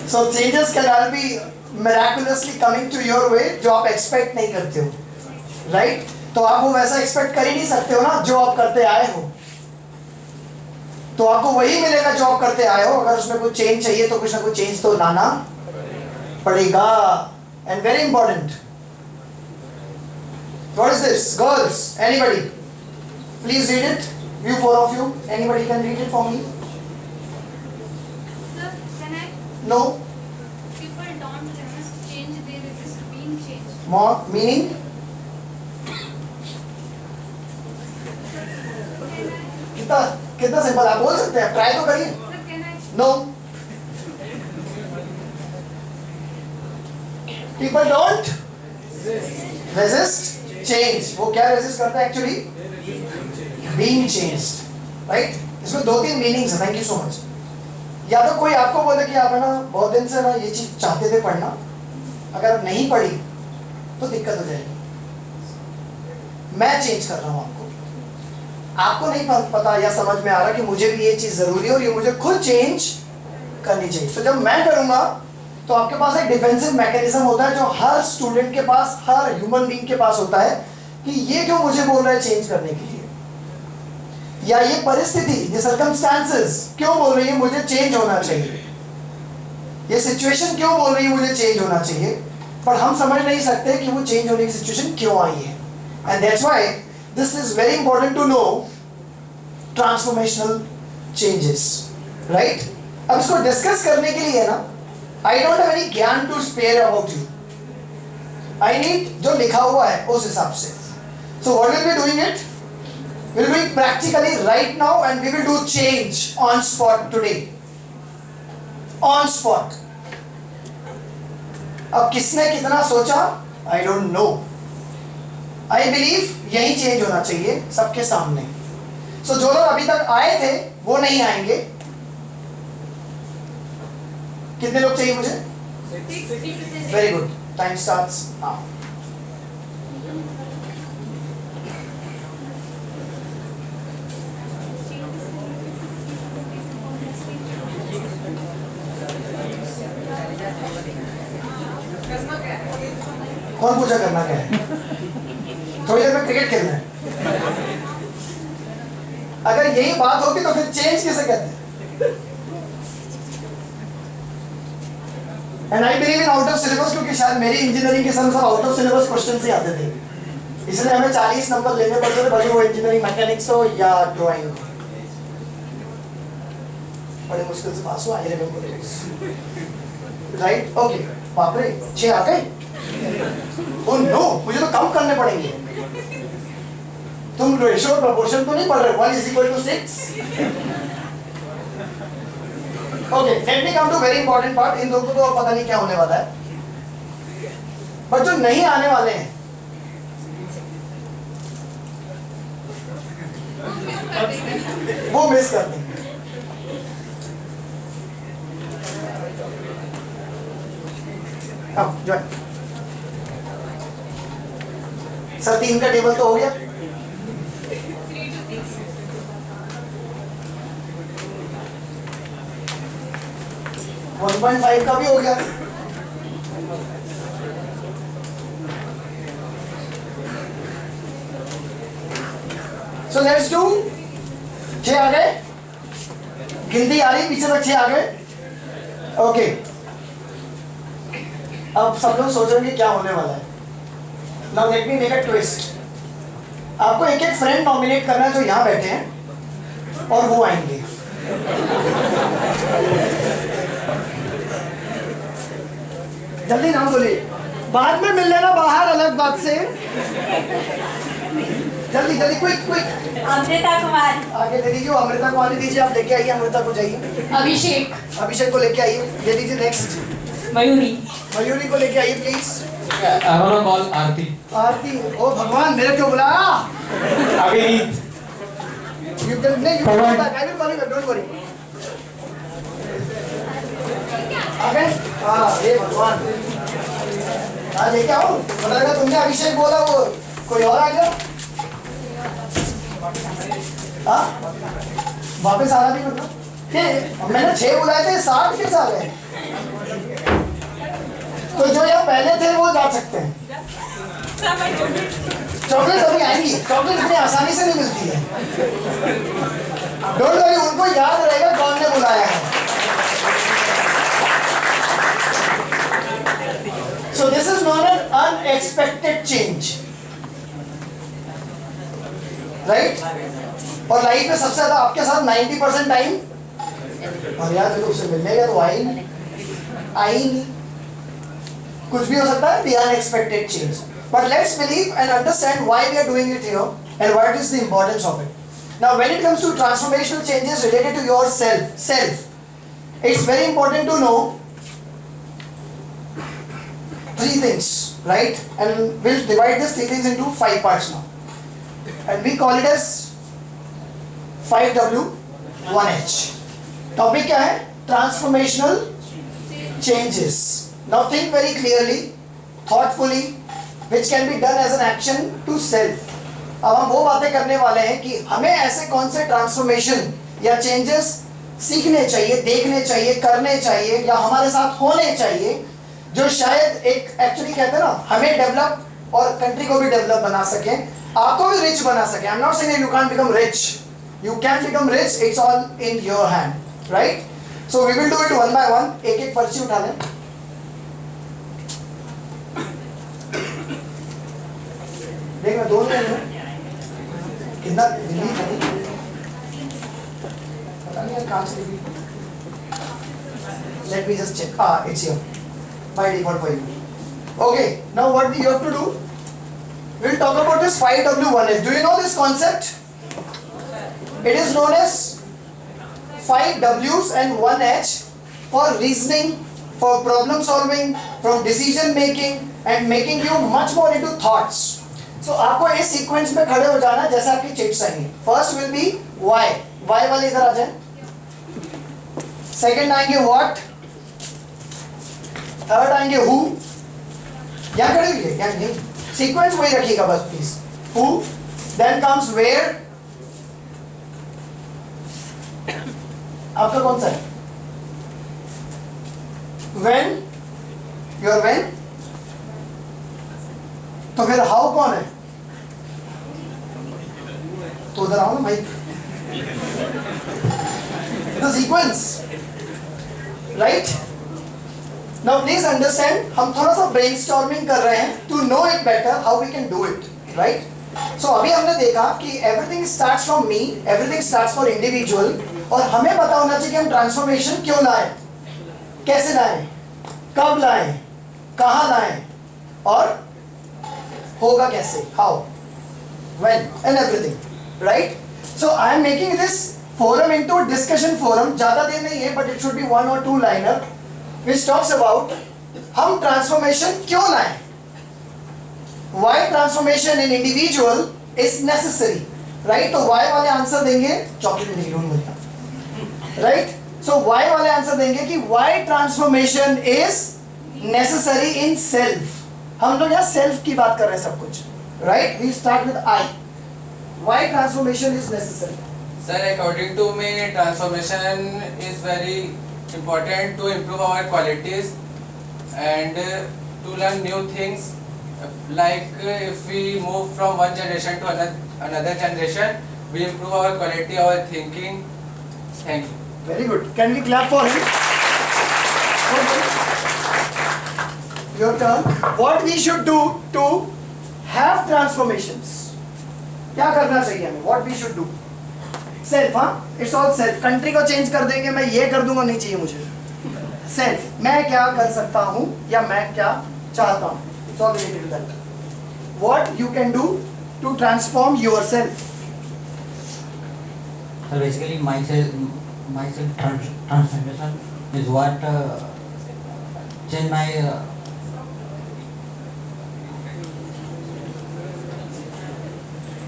So changes cannot be miraculously coming to your way जो आप expect नहीं करते हो, राइट? तो आप वो वैसा एक्सपेक्ट कर ही नहीं सकते हो ना जो आप करते आए हो। तो आपको वही मिलेगा जो आप करते आए हो। अगर उसमें कुछ चेंज चाहिए तो कुछ ना कुछ चेंज तो लाना पड़ेगा। And very important, what is this girls? Anybody please read it, you four of you, anybody can read it for me? Sir, can I? No. People don't resist change, they resist being changed. More meaning? कितना कितना simple, आप बोल सकते हैं, try तो करिए। Sir, can I? No. People don't resist change. वो क्या resist करता है एक्चुअली? Being changed, right? इसमें दो तीन मीनिंग्स हैं। Thank you so much. या तो कोई आपको बोले कि आप है ना बहुत दिन से ना ये चीज चाहते थे पढ़ना, अगर नहीं पढ़ी तो दिक्कत हो जाएगी, मैं चेंज कर रहा हूँ आपको। आपको नहीं पता या समझ में आ रहा कि मुझे भी ये चीज जरूरी है और ये मुझे खुद चेंज करनी चाहिए। तो जब मैं करूंगा तो आपके पास एक डिफेंसिव मैकेनिज्म होता है जो हर स्टूडेंट के पास, हर ह्यूमन बीइंग के पास होता है कि ये क्यों मुझे बोल रहा है चेंज करने के लिए, या ये परिस्थिति, ये सर्कमस्टांसेस क्यों बोल रही है मुझे चेंज होना चाहिए, ये सिचुएशन क्यों बोल रही है मुझे चेंज होना चाहिए। पर हम समझ नहीं सकते कि वो चेंज होने की सिचुएशन क्यों आई है। And that's why this is very important to know transformational changes, right? अब इसको डिस्कस करने के लिए ना, आई डोंट हैव एनी ज्ञान to spare about you, I need जो लिखा हुआ है उस हिसाब से। So what will be doing it, we'll do it practically right now and we will do change on spot today, on spot. अब किसने कितना सोचा I don't know, I believe यही चेंज होना चाहिए सबके सामने। So जो लोग अभी तक आए थे वो नहीं आएंगे। कितने लोग चाहिए मुझे? Very good, time starts now. कौन पूछा करना क्या है? थोड़ी देर में क्रिकेट खेलना है। अगर यही बात होती तो फिर चेंज किसे कहते हैं? And I believe in out of syllabus, क्योंकि शायद मेरी इंजीनियरिंग के सब आउट ऑफ सिलेबस क्वेश्चन से आते थे, इसलिए हमें 40 नंबर लेने पड़ते थे, भले वो इंजीनियरिंग मैकेनिक्स हो या ड्राइंग हो। बड़े मुश्किल से पास हुआ, राइट? ओके, बाप रे 6 आ गए। ओह नो, मुझे तो कम करने पड़ेंगे। तुम रेशियो प्रोपोर्शन तो नहीं पढ़ रहे? 1 = 6। Okay, let me come to very important part. इन दोनों को पता नहीं क्या होने वाला है, बट जो नहीं आने वाले हैं वो मिस कर देंगे। अब ज्वाइन सर, 3 का टेबल तो हो गया। वन 1.5 का भी हो गया। So let's do. 6 आ गए, गिनती आ रही पीछे तक, 6 आ गए। ओके, अब सब लोग सोच रहे हैं कि क्या होने वाला है। Now let me make a twist. आपको एक एक फ्रेंड नॉमिनेट करना है जो यहाँ बैठे हैं और वो आएंगे। जल्दी नाम बोलिए, बाद में मिल लेना बाहर अलग बात से। जल्दी जल्दी, क्विक क्विक। अमृता कुमार। आगे दे दीजिए, अमृता कुमारी दीजिए, आप लेके आइए अमृता को, जाइए। अभिषेक। अभिषेक को लेके आइए, दे दीजिए। नेक्स्ट मयूरी। मयूरी को लेके आइए please. I want to call आरती। आरती, ओ भगवान मेरे क्यों बुलाया? अभिनीत। You can play, you can come back. I will call you back, don't worry. आगे? हाँ, ये भगवान। हाँ, लेके आओ। पता लगा तुमने अभिषेक बोला, वो कोई और आ गया? हाँ? वापस आ रहा नहीं मतलब? मैंने 6 बुलाए थे, 7 कैसे आ गए? तो जो यहाँ पहले थे वो जा सकते हैं। चॉकलेट अभी आएंगी, चॉकलेट इतनी आसानी से नहीं मिलती है। डोंट वरी, उनको याद रहेगा कौन ने बुलाया है। So this is known as unexpected change, right? और लाइफ में सबसे ज्यादा आपके साथ 90% टाइम, और यार देखो उससे मिलने गया तो आई नहीं, कुछ भी हो सकता है, the unexpected change. But let's believe and understand why we are doing it here and what is the importance of it. Now when it comes to transformational changes related to yourself, it's very important to know three things, right? And we'll divide these three things into 5 parts now. And we call it as 5W 1H. Topic क्या है? Transformational changes. Now think very clearly, thoughtfully, which can be done as an action to self. अब हम वो बातें करने वाले हैं कि हमें ऐसे कौन से ट्रांसफॉर्मेशन या चेंजेस सीखने चाहिए, देखने चाहिए, करने चाहिए या हमारे साथ होने चाहिए, जो शायद एक एक्चुअली कहते हैं ना, हमें डेवलप और कंट्री को भी डेवलप बना सके, आपको भी रिच बना सके. I am not saying you can't become rich, you can become rich, it's all in your hand, right? So we will do it one by one. एक एक पर्ची उठा लें. देख मैं दोनों में कितना दिल्ली पता नहीं यार कहाँ से Delhi. Let me just check. It's here by default for you. Okay, now what you have to do? We'll talk about this 5W1H. Do you know this concept? It is known as 5 W's and 1H for reasoning, for problem solving, from decision making and making you much more into thoughts. So आपको इस sequence में खड़े हो जाना जैसा आपकी chits आएंगी. First will be Y, Y वाले इधर आ जाए. सेकंड आएंगे व्हाट, थर्ड आएंगे हु. यहाँ खड़े हुए क्या नहीं, सीक्वेंस वही रखिएगा बस please. Who, then comes where. आपका कौन सा है? When, your when. तो फिर हाउ कौन है? तो उधर आओ ना भाई. The sequence, right? Now please understand, हम थोड़ा सा ब्रेनस्टॉर्मिंग कर रहे हैं to know it better how we can do it, right? So अभी हमने देखा कि everything starts from me, everything starts for individual, और हमें पता होना चाहिए कि हम ट्रांसफॉर्मेशन क्यों लाए, कैसे लाए, कब लाए, कहाँ लाए और होगा कैसे, how, when and everything, right? So I am making this forum into discussion forum. ज्यादा देर नहीं है, but it should be 1 or 2 liner which talks about हम ट्रांसफॉर्मेशन क्यों लाए, why transformation in individual is necessary, right? तो why वाले answer देंगे, chocolate मिलेगी don't worry, right? So why वाले आंसर देंगे कि why transformation is necessary in self. हम लोग यहाँ सेल्फ की बात कर रहे हैं सब कुछ, right? We start with I. Why transformation is necessary? Sir, according to me, transformation is very important to improve our qualities and to learn new things. Like if we move from one generation to another generation, we improve our quality, our thinking. Thank you. Very good. Can we clap for him? Okay. Your turn. What we should do to have transformations? क्या करना चाहिए हमें? What we should do? Self, हाँ? It's all self. Country को change कर देंगे, मैं ये कर दूंगा, नहीं चाहिए मुझे. Self. मैं क्या कर सकता हूँ या मैं क्या चाहता हूँ? It's all related to that. What you can do to transform yourself? So basically, myself transformation is what change my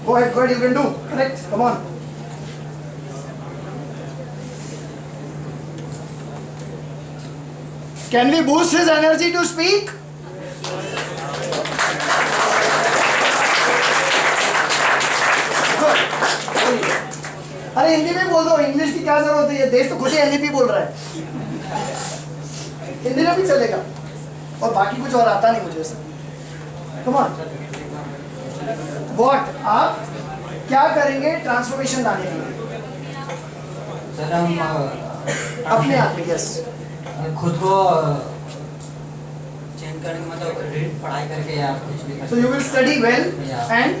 Go ahead, you can do. Correct. Come on. Can we boost his energy to speak? अरे हिंदी में बोल दो, English की क्या जरूरत है, ये देश तो खुद ही एनईपी बोल रहा है. हिंदी में भी चलेगा. और बाकी कुछ और आता नहीं मुझे सर। कम ऑन, व्हाट, आप क्या करेंगे ट्रांसफॉर्मेशन लाने के लिए? सर हम अपने आप में, यस। खुद को चेंज करने मतलब पढ़ाई करके या कुछ भी So you will study well and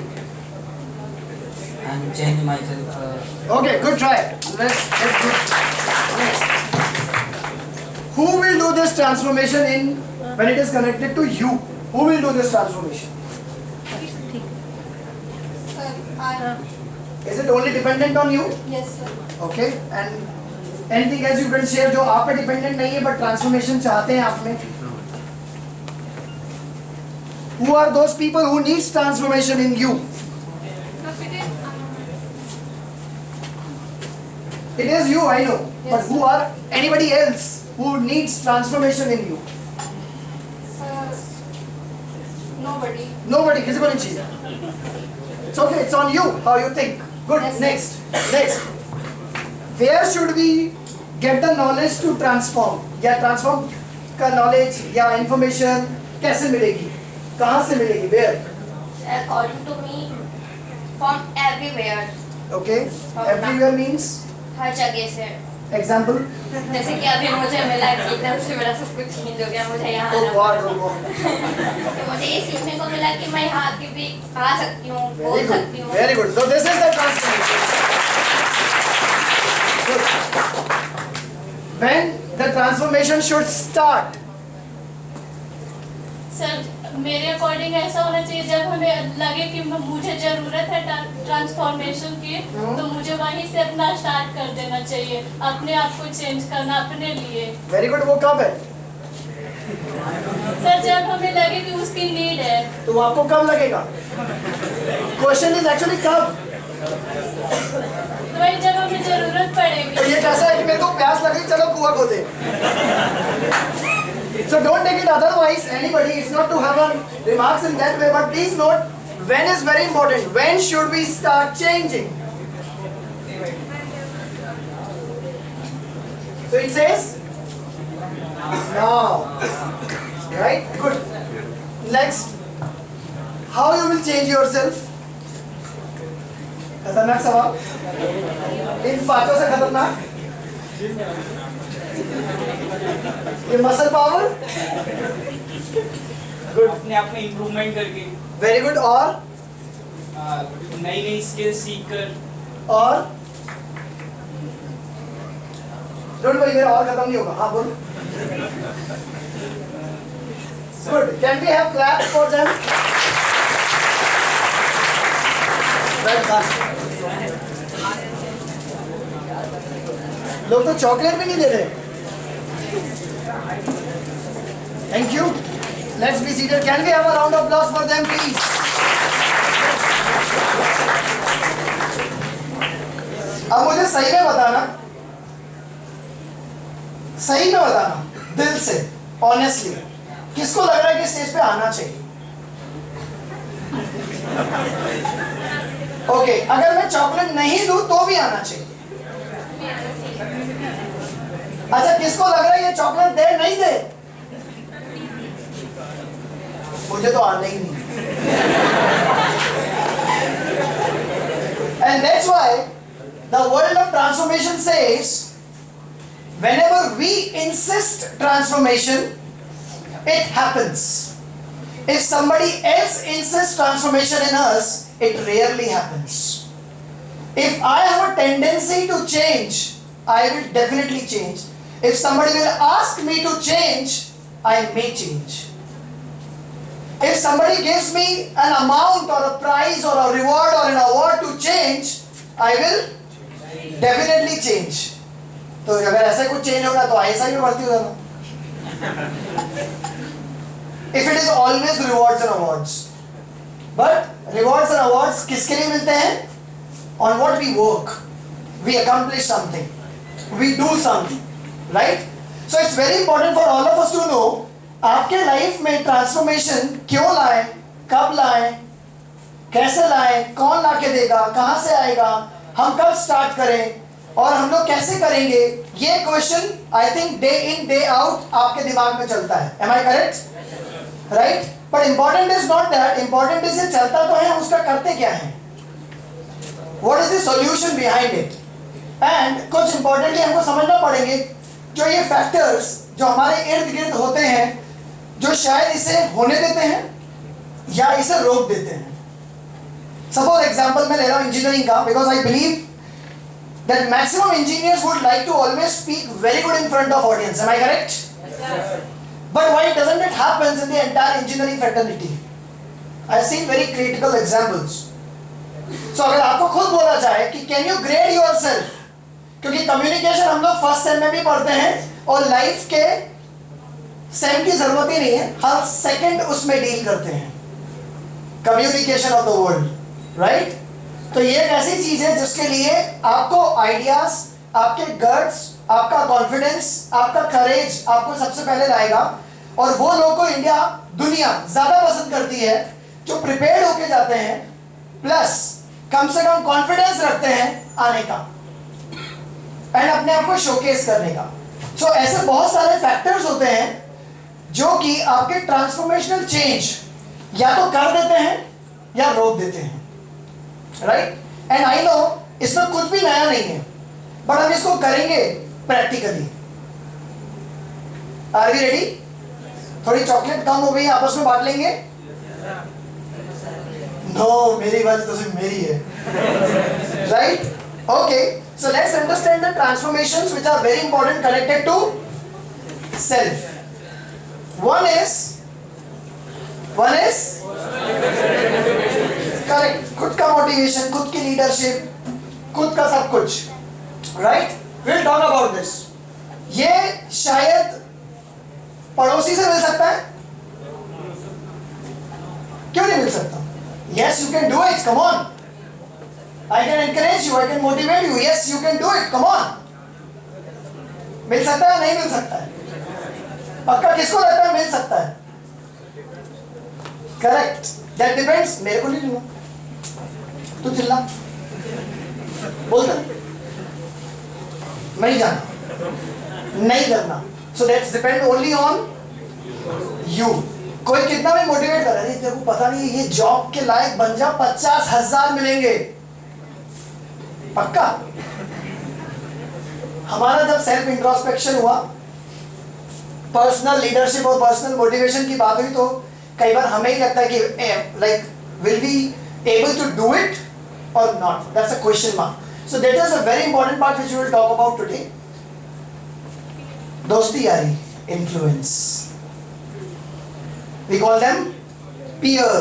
change myself. okay, good try. Let's do. Next. Who will do this transformation in when it is connected to you? Who will do this transformation? Is it only dependent on you? Yes, sir. Okay, and anything else you can share जो आप पे dependent नहीं है but transformation चाहते हैं आप में? Who are those people who needs transformation in you? It is you, I know. But Yes. who are anybody else who needs transformation in you? Nobody. Nobody, किसी को नहीं चाहिए. It's okay, it's on you, how you think. Good, Yes. next. Where should we get the knowledge to transform? या transform का knowledge या information कैसे मिलेगी? कहाँ से मिलेगी? Where? According to me, from everywhere, Okay, everywhere means? हर जगह से. Example? जैसे कि अभी मुझे मिला कि एकदम से मेरा सब कुछ चेंज हो गया, मुझे यहाँ Oh आना God, पड़ा. oh God. तो मुझे ये सीखने को मिला कि मैं यहाँ के भी आ सकती हूँ, बोल Very सकती good, हूँ. very good. So this is the transformation. Good. When the transformation should start? Sir मेरे अकॉर्डिंग ऐसा होना चाहिए जब हमें लगे कि मुझे जरूरत है ट्रांसफॉर्मेशन की, तो मुझे वहीं से अपना स्टार्ट कर देना चाहिए, अपने आप को चेंज करना अपने लिए. Very good. वो कब है? सर जब हमें लगे कि उसकी नीड है. तो वो आपको कब लगेगा? Question is actually कब? तो वही जब हमें जरूरत पड़ेगी. तो ये कैसा है कि मेरे को प्यास लग रही, चलो कुआं खोदे. So don't take it otherwise. Anybody, it's not to have a remarks in that way, but please note, when is very important. When should we start changing? So it says now. Right? Good. Next, how you will change yourself? खतरनाक सवाल. इन पांचों से खतरनाक. ये muscle power. Good. अपने आप में improvement करके, वेरी गुड. और नई नई स्किल सीख कर, और डोंट वरी, मेरा और खत्म नहीं होगा. हाँ बोलो. Good. Can we have clap for them? Well done. लोग तो चॉकलेट भी नहीं दे रहे. Thank you. Let's be seated. Can we have a round of applause for them, please? अब मुझे सही में बताना, दिल से, ऑनेस्टली, किसको लग रहा है कि स्टेज पे आना चाहिए? ओके, अगर मैं चॉकलेट नहीं दूं तो भी आना चाहिए. अच्छा, किसको लग रहा है ये चॉकलेट दे नहीं दे? मुझे तो आना ही नहीं. And that's why the world of transformation says, whenever we insist transformation, it happens. If somebody else insists transformation in us, it rarely happens. If I have a tendency to change, I will definitely change. If somebody will ask me to change, I may change. If somebody gives me an amount or a prize or a reward or an award to change, I will definitely change. तो अगर ऐसा कुछ change होगा तो ISI में भर्ती हो जाना. If it is always rewards and awards, but rewards and awards किसके लिए मिलते हैं? On what we work, we accomplish something, we do something. Right? So it's very important for all of us to know, आपके life में transformation क्यों लाए, कब लाए, कैसे लाए, कौन ला के देगा, कहाँ से आएगा, हम कब स्टार्ट करें, और हम लोग कैसे करेंगे, ये question I think day in day out आपके दिमाग में चलता है. Am I correct? Right. But important is not that, important is ये चलता तो है, उसका करते क्या है, what is the solution behind it. And कुछ इंपॉर्टेंटली हमको समझना पड़ेंगे जो ये फैक्टर्स जो हमारे इर्द गिर्द होते हैं, जो शायद इसे होने देते हैं या इसे रोक देते हैं. सपोज एग्जांपल मैं ले रहा हूं इंजीनियरिंग का, because I believe that maximum engineers would like to always speak very good in front of audience. Am I correct? Yes. But why doesn't it happens in the entire engineering fraternity? I have seen very critical examples. So अगर आपको खुद बोला जाए कि can you grade yourself, क्योंकि communication हम लोग first sem में भी पढ़ते हैं और लाइफ के सेम की जरूरत ही नहीं है, हर सेकंड उसमें डील करते हैं. Communication of the world, right? तो ये एक ऐसी चीज है जिसके लिए आपको आइडियाज, आपके गट्स, आपका कॉन्फिडेंस, आपका करेज आपको सबसे पहले लाएगा. और वो लोगों को इंडिया, दुनिया ज्यादा पसंद करती है जो प्रिपेयर्ड होके जाते हैं, प्लस कम से कम कॉन्फिडेंस रखते हैं आने का एंड अपने आप को शोकेस करने का. सो ऐसे बहुत सारे फैक्टर्स होते हैं जो कि आपके ट्रांसफॉर्मेशनल चेंज या तो कर देते हैं या रोक देते हैं. राइट. एंड आई नो इसमें कुछ भी नया नहीं है, बट हम इसको करेंगे प्रैक्टिकली. Are we ready? थोड़ी चॉकलेट कम हो गई, आपस में बांट लेंगे. नो, मेरी बात तो सिर्फ मेरी है. Right. Okay, so let's understand the transformations which are very important connected to self. One is correct, खुद का मोटिवेशन, खुद की लीडरशिप, खुद का सब कुछ. Right. Will talk about this. ये शायद पड़ोसी से मिल सकता है, क्यों नहीं मिल सकता? Yes, you can do it, come on. I can encourage you, I can motivate you. Yes, you can do it, come on. मिल सकता है, नहीं मिल सकता है? पक्का किसको लगता है मिल सकता है? करेक्ट. That depends. मेरे को नहीं मिलना, तू चिल्ला बोलता नहीं जाना, नहीं करना. So that's depend only on you. कोई कितना भी मोटिवेट कर रहा है, तेरे को पता नहीं ये जॉब के लायक बन जा, 50,000 मिलेंगे. पक्का. हमारा जब सेल्फ इंट्रोस्पेक्शन हुआ, पर्सनल लीडरशिप और पर्सनल मोटिवेशन की बात हुई, तो कई बार हमें ही लगता है कि like will we able to do it or not? That's a question mark. So that is a very important part which we will talk about today. दोस्ती यारी, influence. We call them peer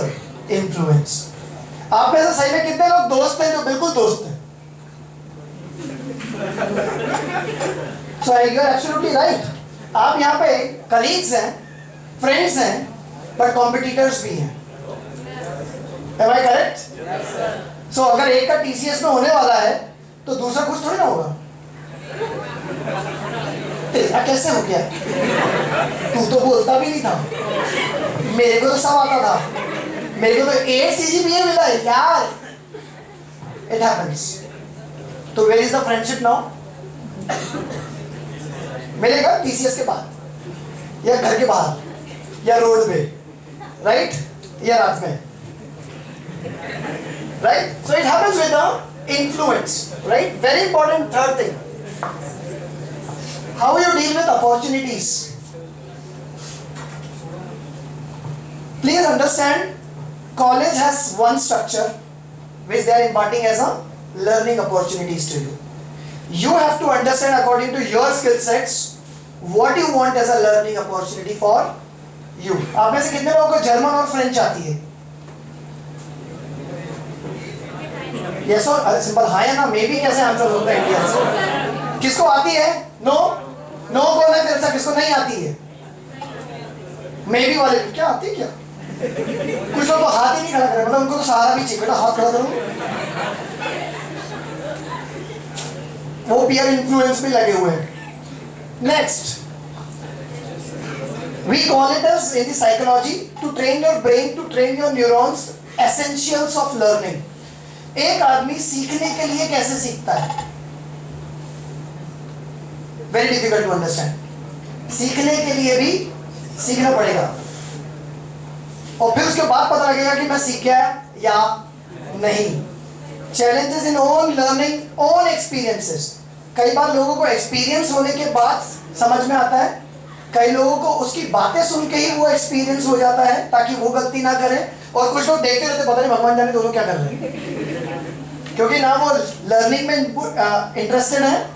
influence. आप में से सही में कितने लोग दोस्त हैं जो बिल्कुल दोस्त हैं? So you are absolutely right. आप यहाँ पे colleagues हैं, friends हैं, but competitors भी हैं. Am I correct? Yes, sir. So अगर एक का TCS में होने वाला है तो दूसरा कुछ थोड़ी ना होगा. तेरा कैसे हो गया? तू तो बोलता भी नहीं था, मेरे को तो सब आता था, मेरे को तो 8 CGPA मिला है यार. It happens. तो where is the friendship now? मिलेगा TCS के बाद या घर के बाहर या रोड पे, राइट, या रात में. Right? So it happens with the influence, right? Very important third thing. How you deal with opportunities. Please understand, college has one structure which they are imparting as a learning opportunities to you. You have to understand according to your skill sets what you want as a learning opportunity for you. आप में से कितने लोगों को German और French आती है? Yes और सिंपल हाँ या ना, मे बी कैसे आंसर होता है इंडिया से? किसको आती है? नो, नो बोलना फिर से. किसको नहीं आती है? मे बी वाले क्या आती है क्या? कुछ लोग तो हाथ ही नहीं खड़ा करे, मतलब उनको तो सहारा भी चाहिए. बेटा हाथ खड़ा करो. वो पीयर इन्फ्लुएंस में लगे हुए हैं. Next, we call it as in the psychology to train your brain, to train your neurons, essentials of learning. एक आदमी सीखने के लिए कैसे सीखता है? Very difficult to understand. सीखने के लिए भी सीखना पड़ेगा और फिर उसके बाद पता लगेगा कि मैं सीख गया या नहीं। Challenges in own learning, own experiences. कई बार लोगों को एक्सपीरियंस होने के बाद समझ में आता है, कई लोगों को उसकी बातें सुन के ही वो एक्सपीरियंस हो जाता है ताकि वो गलती ना करें। और कुछ लोग देखते रहते, पता नहीं भगवान जाने दोनों क्या कर रहे हैं, क्योंकि ना वो लर्निंग में इंटरेस्टेड है,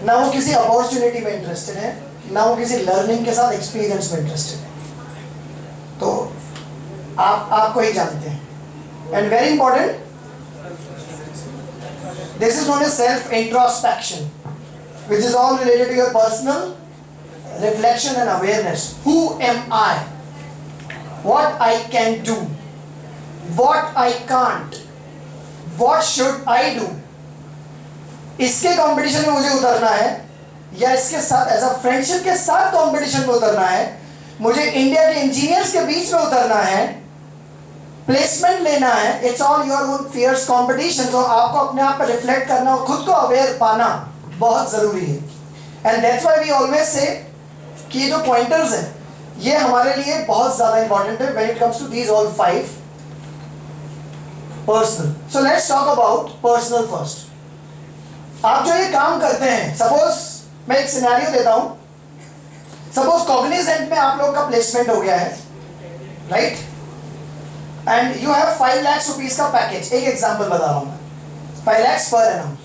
ना वो किसी अपॉर्चुनिटी में इंटरेस्टेड है, ना वो किसी लर्निंग के साथ एक्सपीरियंस में इंटरेस्टेड है। तो आपको ही जानते हैं। And very important, this is known as self introspection, which is all related to your personal reflection and awareness. Who am I? What I can do? What I can't? What should I do? इसके competition में मुझे उतरना है या इसके साथ as a friendship के साथ कंपटीशन में उतरना है, मुझे इंडिया के इंजीनियर्स के बीच में उतरना है, प्लेसमेंट लेना है। It's all your own fierce competition. तो आपको अपने आप पर रिफ्लेक्ट करना और खुद को अवेयर पाना बहुत जरूरी है। And that's why we always say कि ये जो पॉइंटर्स हैं ये हमारे लिए बहुत ज्यादा इंपॉर्टेंट है when it comes to these all 5 personal. So let's talk about personal first. आप जो ये काम करते हैं, सपोज मैं एक सिनेरियो देता हूं, सपोज कॉग्निजेंट में आप लोग का प्लेसमेंट हो गया है, right, and you have 5 lakh rupees का पैकेज। एक एग्जांपल बता रहा हूं मैं, 5 लाख पर एनम।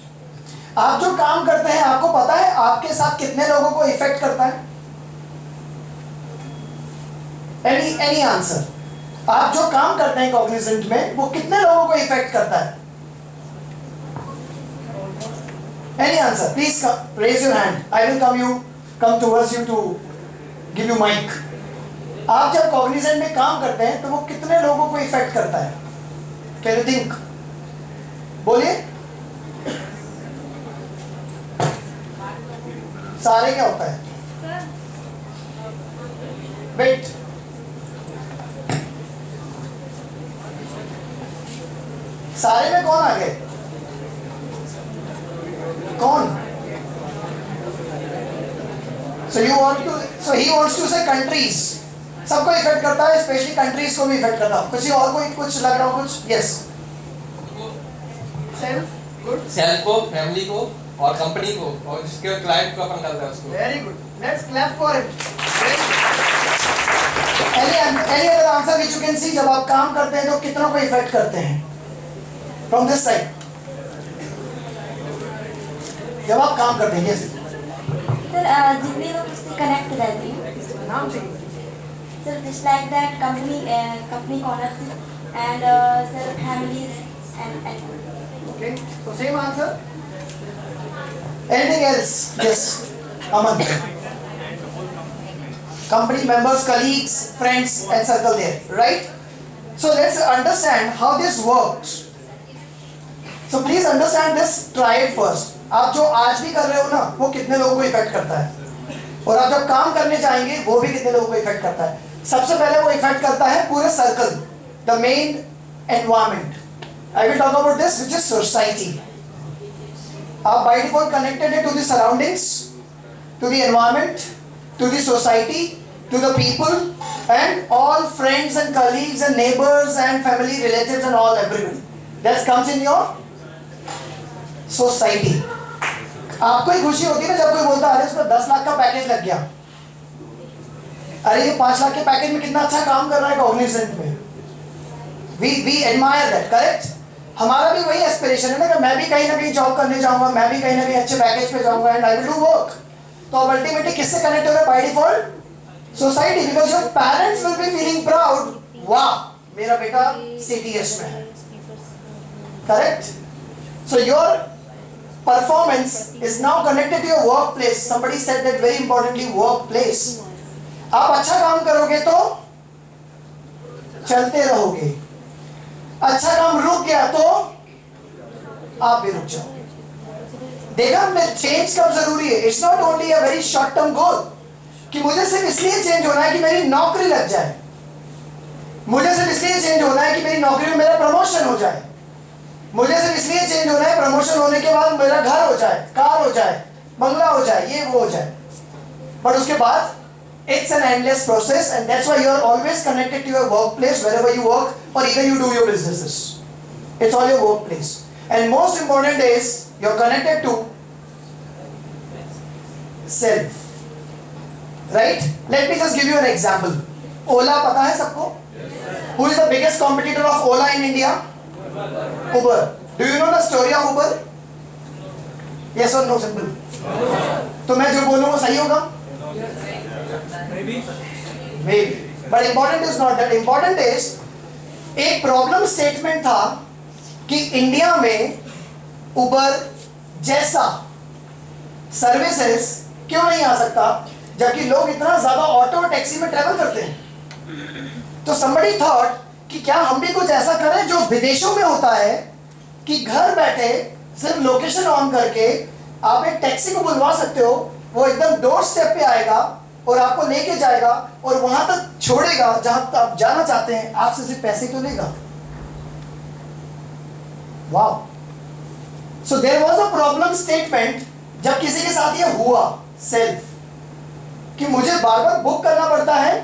आप जो काम करते हैं आपको पता है आपके साथ कितने लोगों को इफेक्ट करता है? Any answer? आप जो काम करते हैं कॉग्निजेंट में वो कितने लोगों को इफेक्ट करता है? Any answer? Please raise your hand, I will come towards you to give you mic. आप जब कॉग्निजेंट में काम करते हैं तो वो कितने लोगों को इफेक्ट करता है? Can you think? बोलिए। सारे क्या होता है? वेट, सारे में कौन आ गए? कौन? So he wants to say countries. सबको इफेक्ट करता है, स्पेशली कंट्रीज को भी इफेक्ट करता है। किसी और को कुछ लग रहा हो? कुछ? यस, सेल्फ, गुड, सेल्फ को, फैमिली को और कंपनी को और जिसके क्लाइंट को अपन करते हैं उसको। Very good, let's clap for him. Any other answer which you can see? जब आप काम करते हैं तो कितनों को इफेक्ट करते हैं? फ्रॉम दिस साइड, जब आप काम करते हैं। यस सर, जितने लोग उससे कनेक्ट रहते हैं, नाम चाहिए sir, just like that company ownership and sir, families and okay, so same answer. Anything else? Yes, Aman. Company members, colleagues, friends and circle there, right? So let's understand how this works. So please understand this, try it first. आप जो आज भी कर रहे हो ना वो कितने लोगों को इफेक्ट करता है, और आप जब काम करने जाएंगे वो भी कितने लोगों को इफेक्ट करता है। सबसे पहले वो इफेक्ट करता है पूरे circle, the main environment. I will talk about this, which is society. आप बाय डिफॉल्ट कनेक्टेड है to the surroundings, to the environment, to the society, to the people and all friends and colleagues and neighbours and family relatives and all everybody that comes in your society. आपको ही खुशी होती है ना जब कोई बोलता है अरे उसको 10 लाख का पैकेज लग गया, अरे ये 5 लाख के पैकेज में कितना अच्छा काम कर रहा है कॉग्निजेंट में। We admire that, correct? हमारा भी वही एस्पिरेशन है ना कि मैं भी कहीं ना कहीं जॉब करने जाऊंगा, मैं भी कहीं ना कहीं अच्छे पैकेज पे जाऊंगा and I will do work. तो अब अल्टीमेटली किससे कनेक्ट हो रहा है by default? Society, because your parents will be feeling proud, वाह मेरा बेटा सीटीएस में है, correct? So your performance is now connected to your workplace. Somebody said that very importantly, workplace. आप अच्छा काम करोगे तो चलते रहोगे, अच्छा काम रुक गया तो आप भी रुक जाओगे। देखा चेंज कब जरूरी है? It's not only a very short term goal कि मुझे सिर्फ इसलिए चेंज होना है कि मेरी नौकरी लग जाए, मुझे सिर्फ इसलिए चेंज होना है कि मेरी नौकरी में मेरा प्रमोशन हो जाए, मुझे सिर्फ इसलिए चेंज होना है प्रमोशन होने के बाद मेरा घर हो जाए, कार हो जाए, बंगला हो जाए, ये वो हो जाए, बट उसके बाद it's an endless process, and that's why you are always connected to your workplace wherever you work, or either you do your businesses. It's all your workplace, and most important is you're connected to self, right? Let me just give you an example. Ola पता है सबको? Who is the biggest competitor of Ola in India? Uber. Do you know the story of Uber? Yes or no? Simple. तो मैं जो बोलूँगा सही होगा? Maybe. But important is not that. Important is एक प्रॉब्लम स्टेटमेंट था कि India में उबर जैसा सर्विसेज क्यों नहीं आ सकता, जबकि लोग इतना ज्यादा ऑटो और टैक्सी में ट्रेवल करते हैं। तो somebody thought कि क्या हम भी कुछ ऐसा करें जो विदेशों में होता है कि घर बैठे सिर्फ लोकेशन ऑन करके आप एक टैक्सी को बुलवा सकते हो, वो एकदम डोर स्टेप पे आएगा और आपको लेके जाएगा और वहां तक छोड़ेगा जहां आप जाना चाहते हैं, आपसे सिर्फ पैसे तो लेगा। वाह। So there was a problem statement जब किसी के साथ ये हुआ सेल्फ कि मुझे बार बार बुक करना पड़ता है,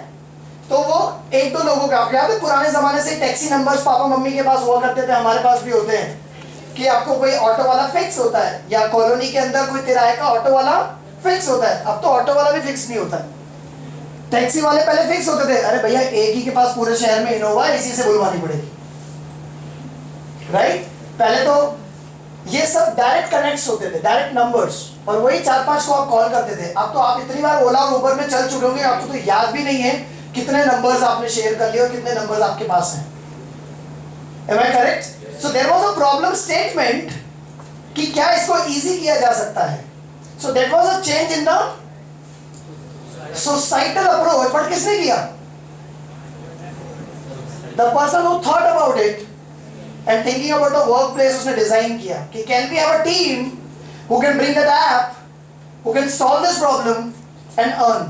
तो वो एक दो लोगों का, आपको याद है पुराने जमाने से टैक्सी नंबर्स पापा मम्मी के पास हुआ करते थे, हमारे पास भी होते हैं कि आपको कोई ऑटो वाला फिक्स होता है या कॉलोनी के अंदर कोई किराए का ऑटो वाला फिक्स होता है। अब तो ऑटो वाला भी फिक्स नहीं होता है, टैक्सी वाले पहले फिक्स होते थे, अरे भैया एक ही के पास पूरे शहर में इनोवा है, इसी से बुलवानी पड़ेगी, राइट? पहले तो ये सब डायरेक्ट कनेक्ट्स होते थे, डायरेक्ट नंबर्स, और वही 4-5 को आप कॉल करते थे। अब तो आप इतनी बार ओला और उबर में चल चुके होंगे, आपको तो याद भी नहीं है कितने नंबर्स आपने शेयर कर लिए और कितने नंबर्स आपके पास हैं। Am I correct? So there was a problem statement कि क्या इसको इजी किया जा सकता है। So that was a change in the societal approach, but किसने किया? The person who thought about it and thinking about the workplace, उसने डिजाइन किया कि can we have a team who can bring that app, who can solve this problem and earn.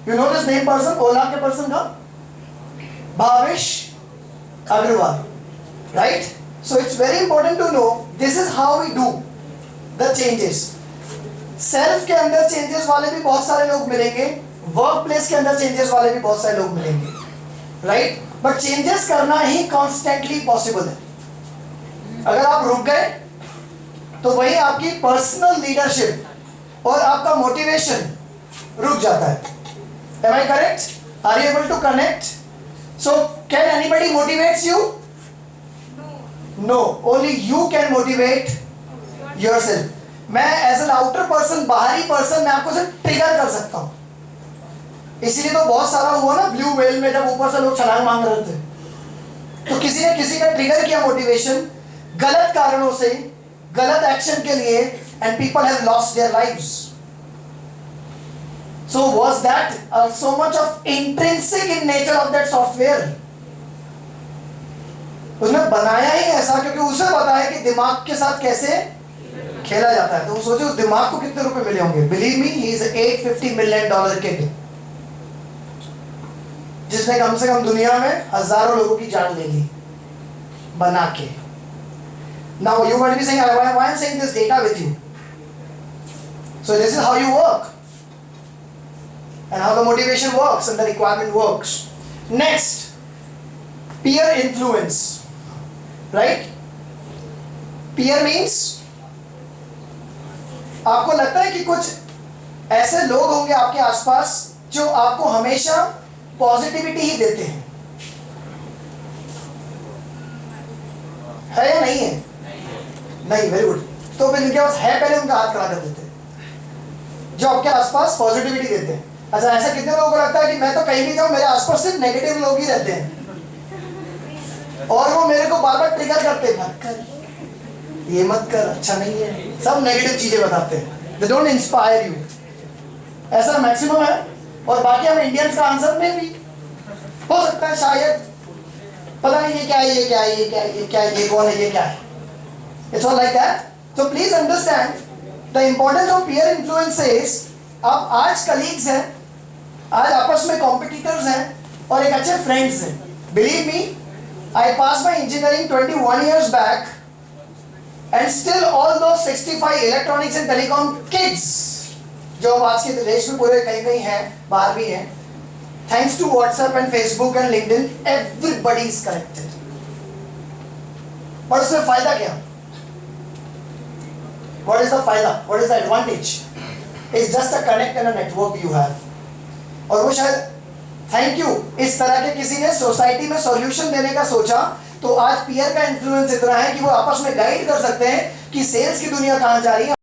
You know this name person, Ola के person का? Bhavish Agrawal, right? So it's very important to know this is how we do the changes. Self के अंदर changes वाले भी बहुत सारे लोग मिलेंगे, वर्क प्लेस के अंदर चेंजेस वाले भी बहुत सारे लोग मिलेंगे, राइट? बट चेंजेस करना ही कॉन्स्टेंटली पॉसिबल है। अगर आप रुक गए तो वही आपकी पर्सनल लीडरशिप और आपका मोटिवेशन रुक जाता है। Am I correct? Are you able to connect? So can anybody motivate you? No. Only you can motivate yourself. मैं एज एन आउटर पर्सन, बाहरी पर्सन, मैं आपको सिर्फ ट्रिगर कर सकता हूँ। इसीलिए तो बहुत सारा हुआ ना ब्लू व्हेल में, जब ऊपर से लोग छलांग मांग रहे थे, तो किसी ने किसी का ट्रिगर किया मोटिवेशन गलत कारणों से, गलत एक्शन के लिए, and people have lost their lives. So was that so much of intrinsic in nature of that software? उसने बनाया ही ऐसा क्योंकि उसे पता है कि दिमाग के साथ कैसे खेला जाता है। तो सोचो उस दिमाग को कितने रुपए मिले होंगे। Believe me, he is $850 million kid, जिसने कम से कम दुनिया में हजारों लोगों की जान ले ली बना के। Now you might be saying, why I'm saying this data with you? So this is how you work and how the motivation works and the requirement works. Next, peer influence, right? Peer means आपको लगता है कि कुछ ऐसे लोग होंगे आपके आसपास जो आपको हमेशा पॉजिटिविटी ही देते हैं, है या नहीं है? नहीं, वेरी गुड। तो फिर इनके पास है, पहले उनका हाथ खड़ा कर देते हैं जो आपके आसपास पॉजिटिविटी देते हैं। अच्छा, ऐसा कितने लोगों को लगता है कि मैं तो कहीं भी जाऊं मेरे आसपास सिर्फ नेगेटिव लोग ही रहते हैं और वो मेरे को बार बार ट्रिगर करते हैं, मत कर, ये मत कर, अच्छा नहीं है, सब नेगेटिव चीजें बताते हैं। They don't inspire you. ऐसा मैक्सिमम है। और बाकी हम इंडियंस का आंसर में भी हो सकता है शायद, पता नहीं ये क्या है, ये क्या है, ये क्या है, ये क्या है, ये कौन है, ये क्या है। It's all like that. So please understand the importance of peer influence is, आप आज कलीग्स हैं, आज आपस में कॉम्पिटिटर्स हैं और एक अच्छे फ्रेंड्स हैं। Believe me, I pass my engineering 21 years back And still all those 65 electronics and telecom kids जो अब आज के देश में पूरे कहीं कहीं हैं, बाहर भी हैं, thanks to WhatsApp and Facebook and LinkedIn, everybody is connected. पर उससे फायदा क्या? What is the फायदा? What is the advantage? It's just a connect and a network you have. और वो शायद थैंक यू इस तरह के किसी ने सोसाइटी में सॉल्यूशन देने का सोचा, तो आज पीयर का इन्फ्लुएंस इतना है कि वो आपस में गाइड कर सकते हैं कि सेल्स की दुनिया कहाँ जा रही है।